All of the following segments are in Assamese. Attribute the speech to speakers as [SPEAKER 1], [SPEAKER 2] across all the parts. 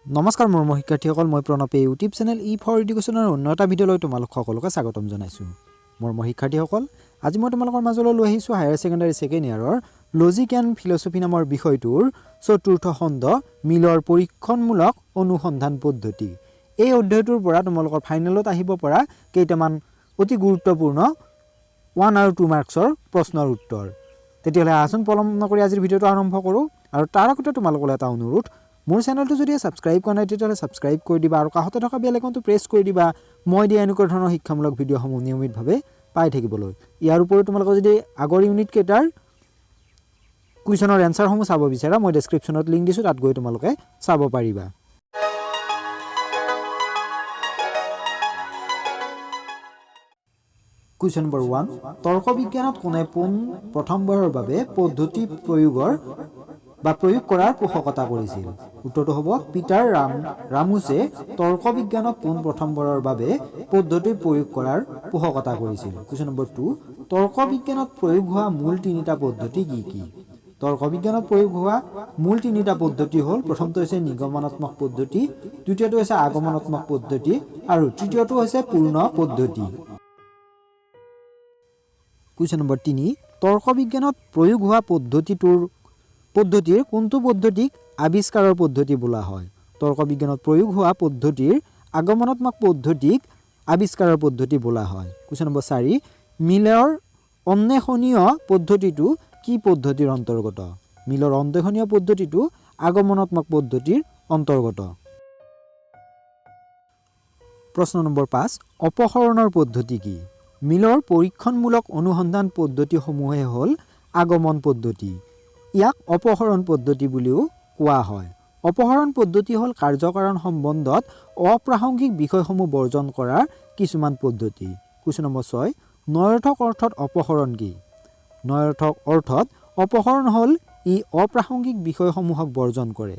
[SPEAKER 1] নমস্কাৰ মোৰ শিক্ষাৰ্থীসকল, মই প্ৰণৱ ইউটিউব চেনেল ফৰ এডুকেশ্যনৰ অন্য এটা ভিডিঅ'লৈ তোমালোক সকলোকে স্বাগতম জনাইছোঁ। মোৰ শিক্ষাৰ্থীসকল, আজি মই তোমালোকৰ মাজলৈ লৈ আহিছোঁ হায়াৰ ছেকেণ্ডাৰী ছেকেণ্ড ইয়াৰৰ লজিক এণ্ড ফিলচফি নামৰ বিষয়টোৰ চতুৰ্থ খণ্ড মিলৰ পৰীক্ষণমূলক অনুসন্ধান পদ্ধতি। এই অধ্যায়টোৰ পৰা তোমালোকৰ ফাইনেলত আহিব পৰা কেইটামান অতি গুৰুত্বপূৰ্ণ 1 আৰু 2 মাৰ্কছৰ প্ৰশ্নৰ উত্তৰ। তেতিয়াহ'লে আচোন পলম নকৰি আজিৰ ভিডিঅ'টো আৰম্ভ কৰোঁ। আৰু তাৰ আগতে তোমালোকলৈ এটা অনুৰোধ, মোৰ চেনেলটো যদি ছাবস্ক্ৰাইব কৰা নাই তেতিয়াহ'লে ছাবস্ক্ৰাইব কৰি দিবা আৰু কাষতে থকা বেল আইকনটো প্ৰেছ কৰি দিবা মই দিয়া এনেকুৱা ধৰণৰ শিক্ষামূলক ভিডিঅ'সমূহ নিয়মিতভাৱে পাই থাকিবলৈ। ইয়াৰ উপৰিও তোমালোকে যদি আগৰ ইউনিট কেইটাৰ কুৱেশ্যনৰ এনচাৰসমূহ চাব বিচাৰা, মই ডেছক্ৰিপশ্যনত লিংক দিছোঁ, তাত গৈ তোমালোকে চাব পাৰিবা। কুৱেশ্যন নম্বৰ 1, তৰ্ক বিজ্ঞানত কোনে প্ৰথমবাৰৰ বাবে পদ্ধতি প্ৰয়োগ কৰাৰ পোষকতা কৰিছিল? উত্তৰটো হ'ব পিটাৰ ৰামুছে তৰ্ক বিজ্ঞানক প্ৰথমবাৰৰ বাবে পদ্ধতি প্ৰয়োগ কৰাৰ পোষকতা কৰিছিল। কুৱেশ্যন নম্বৰ 2, তৰ্ক বিজ্ঞানত প্ৰয়োগ হোৱা মূল তিনিটা পদ্ধতি কি কি? তৰ্ক বিজ্ঞানত প্ৰয়োগ হোৱা মূল তিনিটা পদ্ধতি হ'ল, প্ৰথমটো হৈছে নিগমনাত্মক পদ্ধতি, দ্বিতীয়টো হৈছে আগমনাত্মক পদ্ধতি আৰু তৃতীয়টো হৈছে পূৰ্ণ পদ্ধতি। কুৱেশ্যন নম্বৰ 3, তৰ্ক বিজ্ঞানত প্ৰয়োগ হোৱা পদ্ধতিৰ কোনটো পদ্ধতিক আৱিষ্কাৰৰ পদ্ধতি বোলা হয়? তৰ্ক বিজ্ঞানত প্ৰয়োগ হোৱা পদ্ধতিৰ আগমনাত্মক পদ্ধতিক আৱিষ্কাৰৰ পদ্ধতি বোলা হয়। কুৱেশ্যন নম্বৰ 4, মিলৰ অন্বেষণীয় পদ্ধতিটো কি পদ্ধতিৰ অন্তৰ্গত? মিলৰ অন্বেষণীয় পদ্ধতিটো আগমনাত্মক পদ্ধতিৰ অন্তৰ্গত। প্ৰশ্ন নম্বৰ 5, অপসৰণৰ পদ্ধতি কি? মিলৰ পৰীক্ষণমূলক অনুসন্ধান পদ্ধতিসমূহে হ'ল আগমন পদ্ধতি। ইয়াক অপসৰণ পদ্ধতি বুলিও কোৱা হয়। অপসৰণ পদ্ধতি হ'ল কাৰ্যকাৰণ সম্বন্ধত অপ্ৰাসংগিক বিষয়সমূহ বৰ্জন কৰাৰ কিছুমান পদ্ধতি। কুৱেশ্যন নম্বৰ 6, নঞৰ্থক অৰ্থত অপসৰণ কি? নঞৰ্থক অৰ্থত অপসৰণ হ'ল ই অপ্ৰাসংগিক বিষয়সমূহক বৰ্জন কৰে।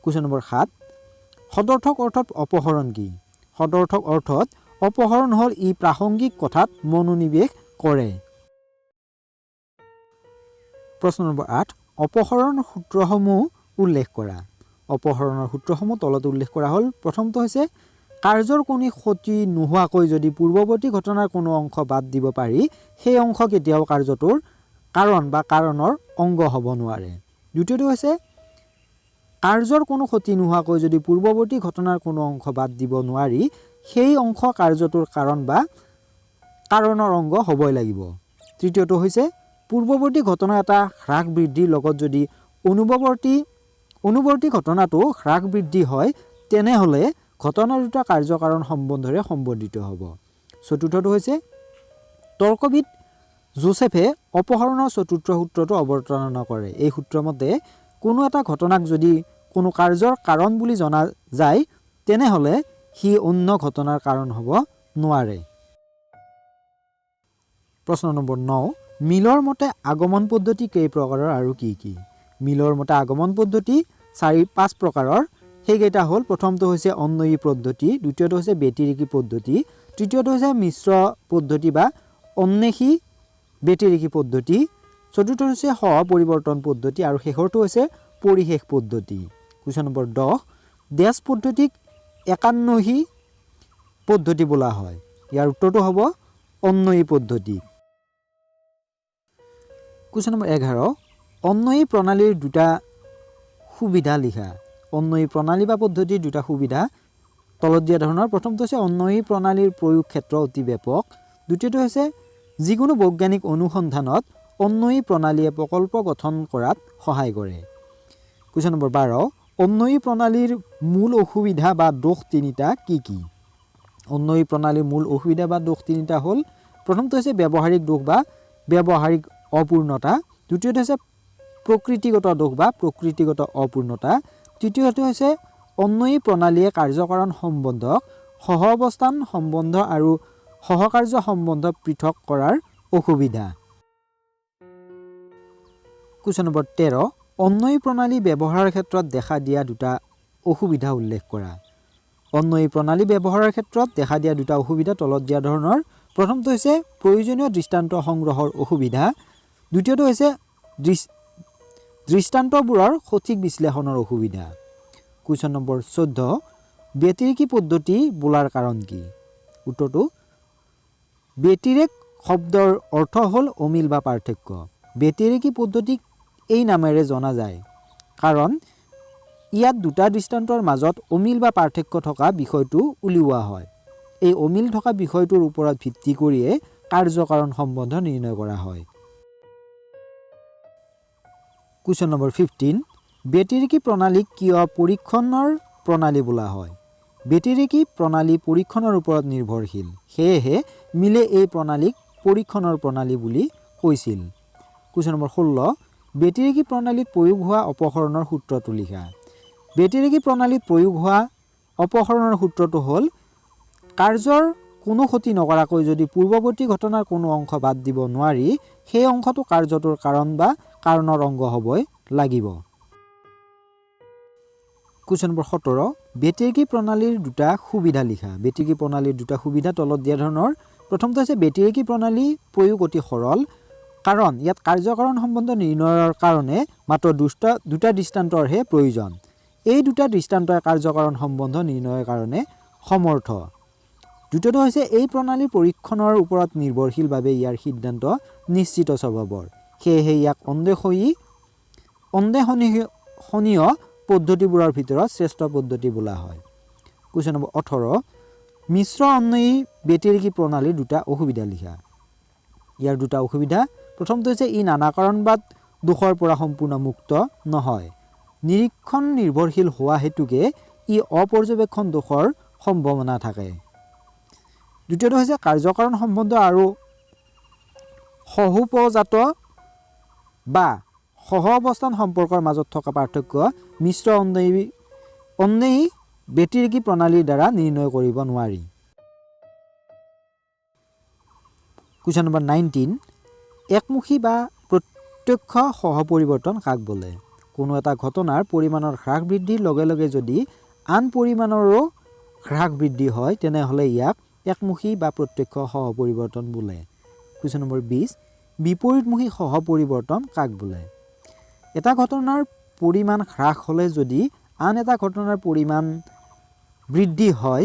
[SPEAKER 1] কুৱেশ্যন নম্বৰ 7, সদৰ্থক অৰ্থত অপসৰণ কি? সদৰ্থক অৰ্থত অপসৰণ হ'ল ই প্ৰাসংগিক কথাত মনোনিৱেশ কৰে। প্ৰশ্ন নম্বৰ 8, অপসৰণ সূত্ৰসমূহ উল্লেখ কৰা। অপসৰণৰ সূত্ৰসমূহ তলত উল্লেখ কৰা হ'ল, প্ৰথমটো হৈছে কাৰ্যৰ কোনো ক্ষতি নোহোৱাকৈ যদি পূৰ্বৱৰ্তী ঘটনাৰ কোনো অংশ বাদ দিব পাৰি, সেই অংশ কেতিয়াও কাৰ্যটোৰ কাৰণ বা কাৰণৰ অংগ হ'ব নোৱাৰে। দ্বিতীয়টো হৈছে কাৰ্যৰ কোনো ক্ষতি নোহোৱাকৈ যদি পূৰ্বৱৰ্তী ঘটনাৰ কোনো অংশ বাদ দিব নোৱাৰি, সেই অংশ কাৰ্যটোৰ কাৰণ বা কাৰণৰ অংগ হ'বই লাগিব। তৃতীয়টো হৈছে পূৰ্বৱৰ্তী ঘটনা এটা হ্ৰাস বৃদ্ধিৰ লগত যদি অনুবৰ্তী ঘটনাটো হ্ৰাস বৃদ্ধি হয়, তেনেহ'লে ঘটনা দুটা কাৰ্যকাৰণ সম্বন্ধৰে সম্বন্ধিত হ'ব। চতুৰ্থটো হৈছে তৰ্কবিদ জোচেফে অপসৰণৰ চতুৰ্থ সূত্ৰটো অৱতাৰণা কৰে। এই সূত্ৰমতে কোনো এটা ঘটনাক যদি কোনো কাৰ্যৰ কাৰণ বুলি জনা যায়, তেনেহ'লে সি অন্য ঘটনাৰ কাৰণ হ'ব নোৱাৰে। প্ৰশ্ন নম্বৰ 9, মিলৰ মতে আগমন পদ্ধতি কেই প্ৰকাৰৰ আৰু কি কি? মিলৰ মতে আগমন পদ্ধতি 4-5 প্ৰকাৰৰ। সেইকেইটা হ'ল, প্ৰথমটো হৈছে অন্বয়ী পদ্ধতি, দ্বিতীয়টো হৈছে ব্যতিৰেকী পদ্ধতি, তৃতীয়টো হৈছে মিশ্ৰ পদ্ধতি বা অন্বেষী ব্যতিৰেকী পদ্ধতি, চতুৰ্থটো হৈছে সহ পৰিৱৰ্তন পদ্ধতি আৰু শেষৰটো হৈছে পৰিশেষ পদ্ধতি। কুৱেশ্যন নম্বৰ 10, ডেছ পদ্ধতিক একান্নহী পদ্ধতি বোলা হয়। ইয়াৰ উত্তৰটো হ'ব অন্বয়ী পদ্ধতি। কুৱেশ্যন নম্বৰ 11, অন্বয়ী প্ৰণালীৰ দুটা সুবিধা লিখা। অন্বয়ী প্ৰণালী বা পদ্ধতিৰ দুটা সুবিধা তলত দিয়া ধৰণৰ, প্ৰথমটো হৈছে অন্বয়ী প্ৰণালীৰ প্ৰয়োগ ক্ষেত্ৰ অতি ব্যাপক, দ্বিতীয়টো হৈছে যিকোনো বৈজ্ঞানিক অনুসন্ধানত অন্বয়ী প্ৰণালীয়ে প্ৰকল্প গঠন কৰাত সহায় কৰে। কুৱেশ্যন নম্বৰ 12, অন্বয়ী প্ৰণালীৰ মূল অসুবিধা বা দোষ তিনিটা কি কি? অন্বয়ী প্ৰণালীৰ মূল অসুবিধা বা দোষ তিনিটা হ'ল, প্ৰথমটো হৈছে ব্যৱহাৰিক দোষ বা ব্যৱহাৰিক অপূৰ্ণতা, দ্বিতীয়টো হৈছে প্ৰকৃতিগত দোষ বা প্ৰকৃতিগত অপূৰ্ণতা, তৃতীয়টো হৈছে অন্বয়ী প্ৰণালীয়ে কাৰ্যকাৰণ সম্বন্ধক সহ অৱস্থান সম্বন্ধ আৰু সহকাৰ্য সম্বন্ধ পৃথক কৰাৰ অসুবিধা। কুৱেশ্যন নম্বৰ 13, অন্বয়ী প্ৰণালী ব্যৱহাৰৰ ক্ষেত্ৰত দেখা দিয়া দুটা অসুবিধা উল্লেখ কৰা। অন্বয়ী প্ৰণালী ব্যৱহাৰৰ ক্ষেত্ৰত দেখা দিয়া দুটা অসুবিধা তলত দিয়া ধৰণৰ, প্ৰথমটো হৈছে প্ৰয়োজনীয় দৃষ্টান্ত সংগ্ৰহৰ অসুবিধা, দ্বিতীয়টো হৈছে দৃষ্টান্তবোৰৰ সঠিক বিশ্লেষণৰ অসুবিধা। কুৱেশ্যন নম্বৰ 14 ব্যতিৰেকী পদ্ধতি বোলাৰ কাৰণ কি উত্তৰটো ব্যতিৰেক শব্দৰ অৰ্থ হ'ল অমিল বা পাৰ্থক্য ব্যতিৰেকী পদ্ধতিক এই নামেৰে জনা যায় কাৰণ ইয়াত দুটা দৃষ্টান্তৰ মাজত অমিল বা পাৰ্থক্য থকা বিষয়টো উলিওৱা হয় এই অমিল থকা বিষয়টোৰ ওপৰত ভিত্তি কৰিয়ে কাৰ্যকাৰণ সম্বন্ধ নিৰ্ণয় কৰা হয় কুৱেশ্যন নম্বৰ 15 ব্যতিৰেকী প্ৰণালীক কিয় পৰীক্ষণৰ প্ৰণালী বোলা হয় ব্যতিৰেকী প্ৰণালী পৰীক্ষণৰ ওপৰত নিৰ্ভৰশীল সেয়েহে মিলে এই প্ৰণালীক পৰীক্ষণৰ প্ৰণালী বুলি কৈছিল কুৱেশ্যন নম্বৰ 16 ব্যতিৰেকী প্ৰণালীত প্ৰয়োগ হোৱা অপসৰণৰ সূত্ৰটো লিখা ব্যতিৰেকী প্ৰণালীত প্ৰয়োগ হোৱা অপসৰণৰ সূত্ৰটো হ'ল কাৰ্যৰ কোনো ক্ষতি নকৰাকৈ যদি পূৰ্বৱৰ্তী ঘটনাৰ কোনো অংশ বাদ দিব নোৱাৰি সেই অংশটো কাৰ্যটোৰ কাৰণ বা কাৰণৰ অংগ হ'বই লাগিব কুৱেশ্যন নম্বৰ 17 ব্যতিৰেকী প্ৰণালীৰ দুটা সুবিধা লিখা ব্যতিৰেকী প্ৰণালীৰ দুটা সুবিধা তলত দিয়া ধৰণৰ প্ৰথমটো হৈছে ব্যতিৰেকী প্ৰণালী প্ৰয়োগ অতি সৰল কাৰণ ইয়াত কাৰ্যকাৰণ সম্বন্ধ নিৰ্ণয়ৰ কাৰণে মাত্ৰ দুটা দৃষ্টান্তৰহে প্ৰয়োজন এই দুটা দৃষ্টান্তই কাৰ্যকাৰণ সম্বন্ধ নিৰ্ণয়ৰ কাৰণে সমৰ্থ দ্বিতীয়টো হৈছে এই প্ৰণালীৰ পৰীক্ষণৰ ওপৰত নিৰ্ভৰশীলভাৱে ইয়াৰ সিদ্ধান্ত নিশ্চিত স্বভাৱৰ সেয়েহে ইয়াক সন্দেহনীয় পদ্ধতিবোৰৰ ভিতৰত শ্ৰেষ্ঠ পদ্ধতি বোলা হয় কুৱেশ্যন নম্বৰ 18 মিশ্ৰ অন্বয়ী ব্যতিৰেকী প্ৰণালীৰ দুটা অসুবিধা লিখা ইয়াৰ দুটা অসুবিধা প্ৰথমটো হৈছে ই নানাকৰণবাদ দোষৰ পৰা সম্পূৰ্ণ মুক্ত নহয় নিৰীক্ষণ নিৰ্ভৰশীল হোৱা হেতুকে ই অপৰ্যবেক্ষণ দোষৰ সম্ভাৱনা থাকে দ্বিতীয়টো হৈছে কাৰ্যকাৰণ সম্বন্ধ আৰু সহোপজাত বা সহ অৱস্থান সম্পৰ্কৰ মাজত থকা পাৰ্থক্য মিশ্ৰ অন্বয়ী ব্যতিৰেকী প্ৰণালীৰ দ্বাৰা নিৰ্ণয় কৰিব নোৱাৰি কুৱেশ্যন নম্বৰ 19 একমুখী বা প্ৰত্যক্ষ সহপৰিৱৰ্তন কাক বোলে কোনো এটা ঘটনাৰ পৰিমাণৰ হ্ৰাস বৃদ্ধিৰ লগে লগে যদি আন পৰিমাণৰো হ্ৰাস বৃদ্ধি হয় তেনেহ'লে ইয়াক একমুখী বা প্ৰত্যক্ষ সহপৰিৱৰ্তন বোলে কুৱেশ্যন নম্বৰ 20 বিপৰীতমুখী সহপৰিৱৰ্তন কাক বোলে এটা ঘটনাৰ পৰিমাণ হ্ৰাস হ'লে যদি আন এটা ঘটনাৰ পৰিমাণ বৃদ্ধি হয়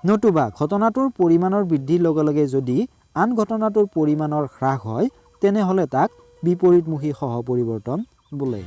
[SPEAKER 1] নতুবা ঘটনাটোৰ পৰিমাণৰ বৃদ্ধিৰ লগে লগে যদি আন ঘটনাটোৰ পৰিমাণৰ হ্ৰাস হয় তেনেহ'লে তাক বিপৰীতমুখী সহপৰিৱৰ্তন বোলে